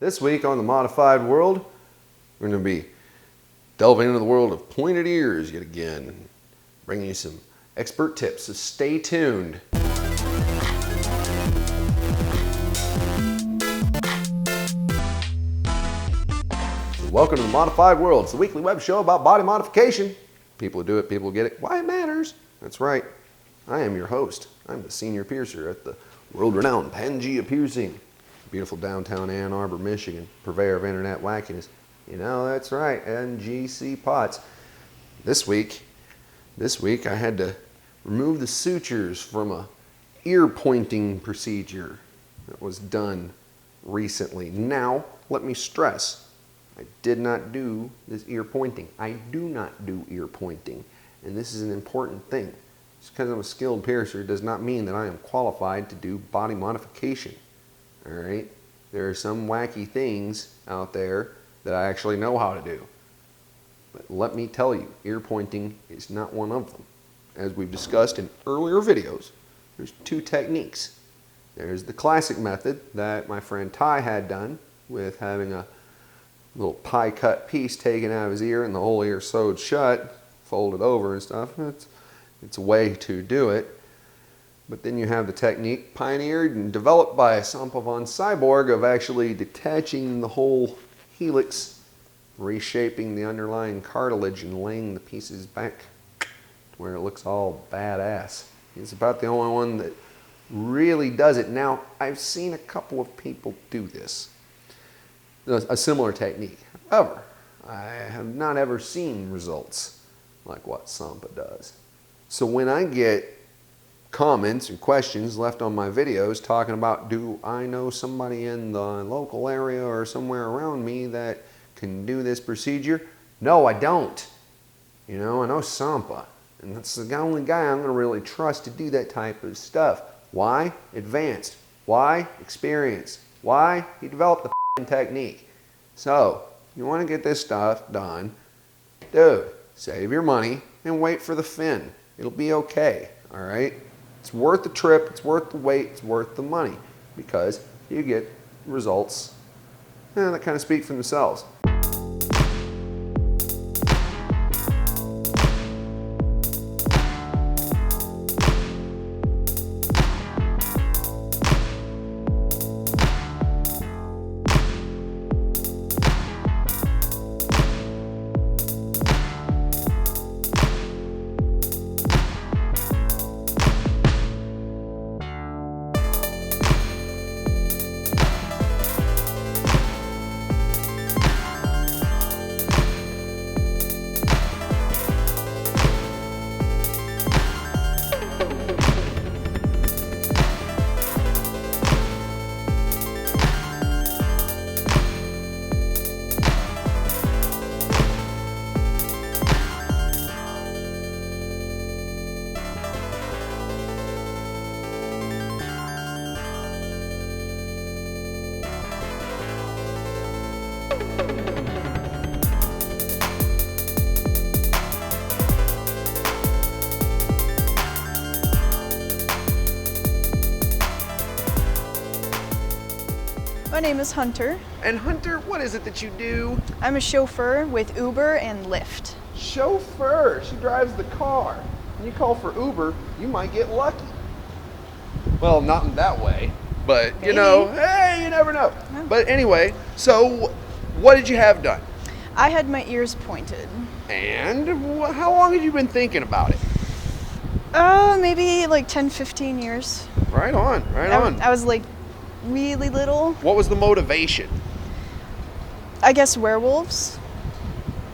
This week on the Modified World, we're going to be delving into the world of pointed ears yet again, bringing you some expert tips, so stay tuned. Welcome to the Modified World. It's the weekly web show about body modification. People who do it, people who get it, why it matters. That's right. I am your host. I'm the senior piercer at the world-renowned Pangea Piercing. Beautiful downtown Ann Arbor, Michigan. Purveyor of internet wackiness. You know, that's right, NGC Pots. This week I had to remove the sutures from a ear pointing procedure that was done recently. Now, let me stress, I did not do this ear pointing. I do not do ear pointing. And this is an important thing. Just because I'm a skilled piercer does not mean that I am qualified to do body modification. All right? There are some wacky things out there that I actually know how to do. But let me tell you, ear pointing is not one of them. As we've discussed in earlier videos, there's two techniques. There's the classic method that my friend Ty had done with having a little pie cut piece taken out of his ear and the whole ear sewed shut, folded over and stuff. It's a way to do it. But then you have the technique pioneered and developed by Sammpa Von Cyborg of actually detaching the whole helix, reshaping the underlying cartilage and laying the pieces back to where it looks all badass. He's about the only one that really does it. Now, I've seen a couple of people do this, a similar technique. However, I have not ever seen results like what Sammpa does. So when I get comments and questions left on my videos talking about, do I know somebody in the local area or somewhere around me that can do this procedure? No, I don't. You know, I know Sammpa, and that's the only guy I'm going to really trust to do that type of stuff. Why? Advanced. Why? Experienced. Why? He developed the technique. So, you want to get this stuff done, dude, save your money and wait for the fin. It'll be okay, all right? It's worth the trip, it's worth the wait, it's worth the money because you get results that kind of speak for themselves. My name is Hunter. And Hunter, what is it that you do? I'm a chauffeur with Uber and Lyft. Chauffeur, she drives the car. When you call for Uber, you might get lucky. Well, not in that way, but you know, hey, you never know. No. But anyway, so what did you have done? I had my ears pointed. And how long had you been thinking about it? Maybe like 10, 15 years. Right on, right on. I was like really little. What was the motivation? I guess werewolves.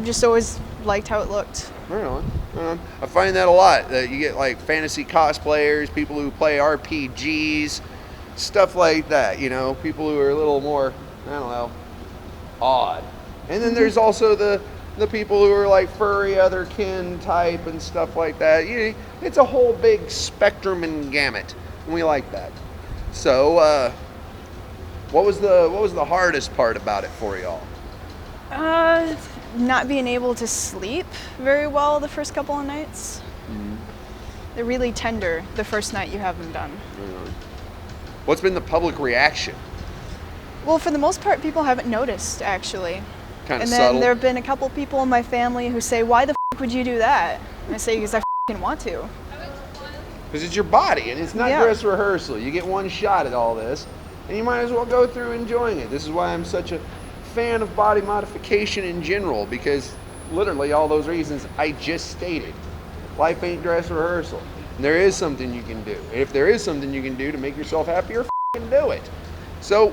Just always liked how it looked. Right on. I find that a lot. That you get like fantasy cosplayers, people who play RPGs, stuff like that. You know, people who are a little more, I don't know, odd. And then there's also the people who are like furry, other kin type and stuff like that. It's a whole big spectrum and gamut, and we like that. So, what was the hardest part about it for y'all? Not being able to sleep very well the first couple of nights. Mm-hmm. They're really tender the first night you have them done. What's been the public reaction? Well, for the most part, people haven't noticed, actually. Kind of And subtle. then there have been a couple people in my family who say, why the f*** would you do that? And I say, because I f***ing want to. Because it's your body, and it's not Yeah. dress rehearsal. You get one shot at all this, and you might as well go through enjoying it. This is why I'm such a fan of body modification in general, because literally all those reasons I just stated. Life ain't dress rehearsal. And there is something you can do. And if there is something you can do to make yourself happier, f***ing do it. So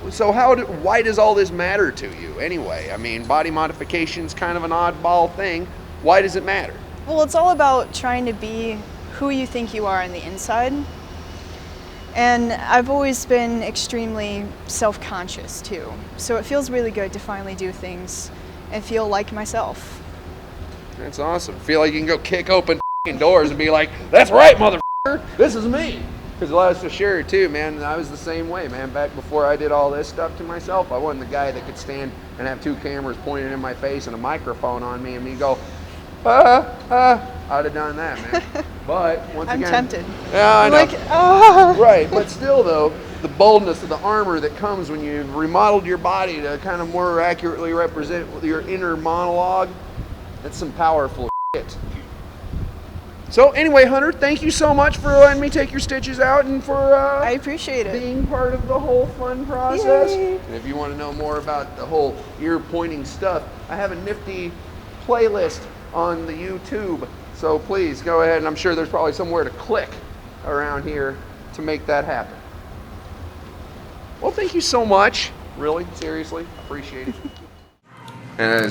why does all this matter to you anyway? I mean, body modification's kind of an oddball thing. Why does it matter? Well, it's all about trying to be who you think you are on the inside. And I've always been extremely self-conscious too. So it feels really good to finally do things and feel like myself. That's awesome. Feel like you can go kick open f***ing doors and be like, that's right, motherfucker, this is me. Because a lot of us sure too, man. And I was the same way, man. Back before I did all this stuff to myself, I wasn't the guy that could stand and have two cameras pointed in my face and a microphone on me and me go, I'd have done that, man. But once I'm again, tempted. Yeah, I I'm know. like, ah. Right, but still though, the boldness of the armor that comes when you've remodeled your body to kind of more accurately represent your inner monologue, that's some powerful shit. So anyway, Hunter, thank you so much for letting me take your stitches out and for I appreciate it. being part of the whole fun process. Yay. And if you want to know more about the whole ear pointing stuff, I have a nifty playlist on the YouTube. So please go ahead, and I'm sure there's probably somewhere to click around here to make that happen. Well, thank you so much. Really, seriously, appreciate it. And I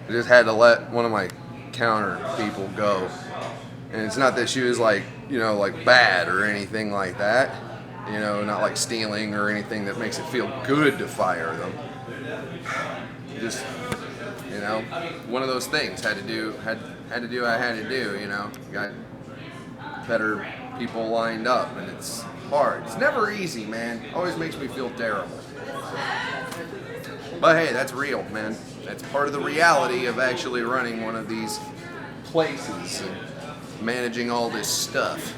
just had to let one of my counter people go. And it's not that she was like, like bad or anything like that. Not like stealing or anything that makes it feel good to fire them. Just, one of those things. Had to do what I had to do, Got better people lined up, and it's hard. It's never easy, man. Always makes me feel terrible. But hey, that's real, man. That's part of the reality of actually running one of these places and managing all this stuff.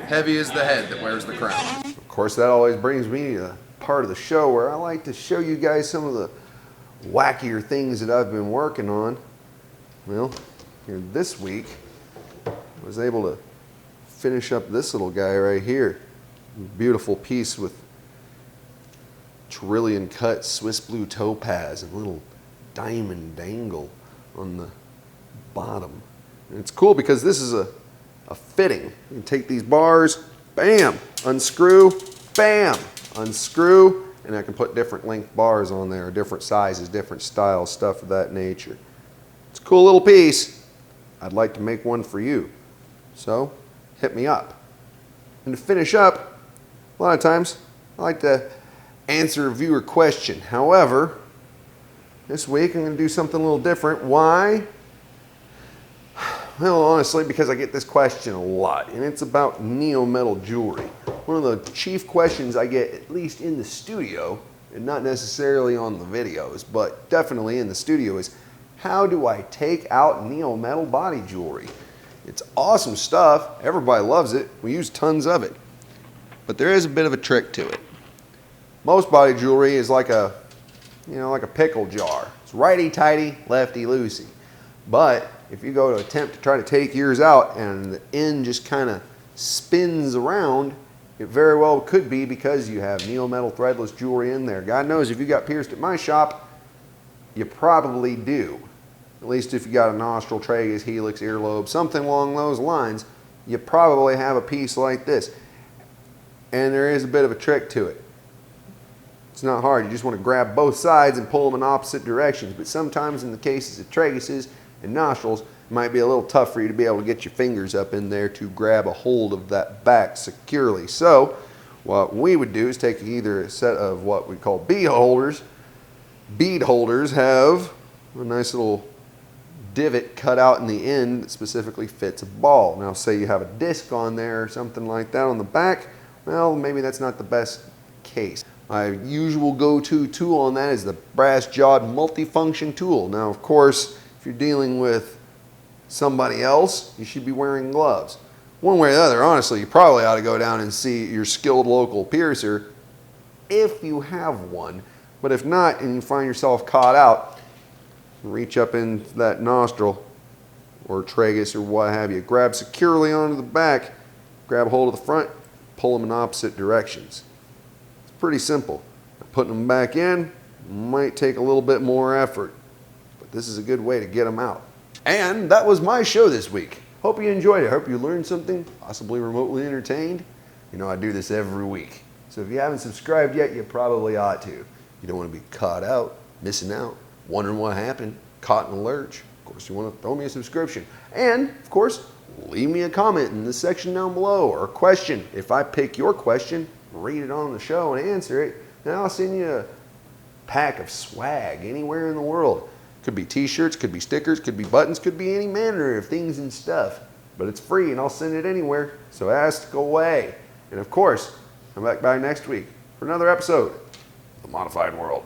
Heavy is the head that wears the crown. Of course, that always brings me to the part of the show where I like to show you guys some of the wackier things that I've been working on. Well, this week, I was able to finish up this little guy right here. Beautiful piece with trillion cut Swiss blue topaz and a little diamond dangle on the bottom. And it's cool because this is a fitting. You can take these bars, bam, unscrew, bam, unscrew, and I can put different length bars on there, different sizes, different styles, stuff of that nature. It's a cool little piece. I'd like to make one for you. So, hit me up. And to finish up, a lot of times I like to answer a viewer question. However, this week I'm going to do something a little different. Why? Well, honestly, because I get this question a lot, and it's about neo-metal jewelry. One of the chief questions I get, at least in the studio, and not necessarily on the videos, but definitely in the studio, is how do I take out neo-metal body jewelry? It's awesome stuff. Everybody loves it. We use tons of it. But there is a bit of a trick to it. Most body jewelry is like a pickle jar. It's righty-tighty, lefty-loosey. But if you go to attempt to try to take yours out and the end just kind of spins around, it very well could be because you have neo-metal threadless jewelry in there. God knows if you got pierced at my shop, you probably do. At least if you got a nostril, tragus, helix, earlobe, something along those lines, you probably have a piece like this. And there is a bit of a trick to it. It's not hard. You just want to grab both sides and pull them in opposite directions. But sometimes in the cases of traguses and nostrils, it might be a little tough for you to be able to get your fingers up in there to grab a hold of that back securely. So what we would do is take either a set of what we call bead holders. Bead holders have a nice little divot cut out in the end that specifically fits a ball. Now say you have a disc on there or something like that on the back, well, maybe that's not the best case. My usual go-to tool on that is the brass-jawed multifunction tool. Now, of course, if you're dealing with somebody else, you should be wearing gloves. One way or the other, honestly, you probably ought to go down and see your skilled local piercer if you have one. But if not, and you find yourself caught out, reach up in that nostril or tragus or what have you, grab securely onto the back, grab hold of the front, pull them in opposite directions. It's pretty simple. Putting them back in might take a little bit more effort, but this is a good way to get them out. And that was my show this week. Hope you enjoyed it. Hope you learned something, possibly remotely entertained. You know, I do this every week. So if you haven't subscribed yet, you probably ought to. You don't want to be caught out, missing out, wondering what happened, caught in a lurch. Of course, you want to throw me a subscription. And, of course, leave me a comment in the section down below or a question. If I pick your question, read it on the show and answer it, then I'll send you a pack of swag anywhere in the world. Could be t-shirts, could be stickers, could be buttons, could be any manner of things and stuff. But it's free and I'll send it anywhere, so ask away. And of course, come back by next week for another episode of The Modified World.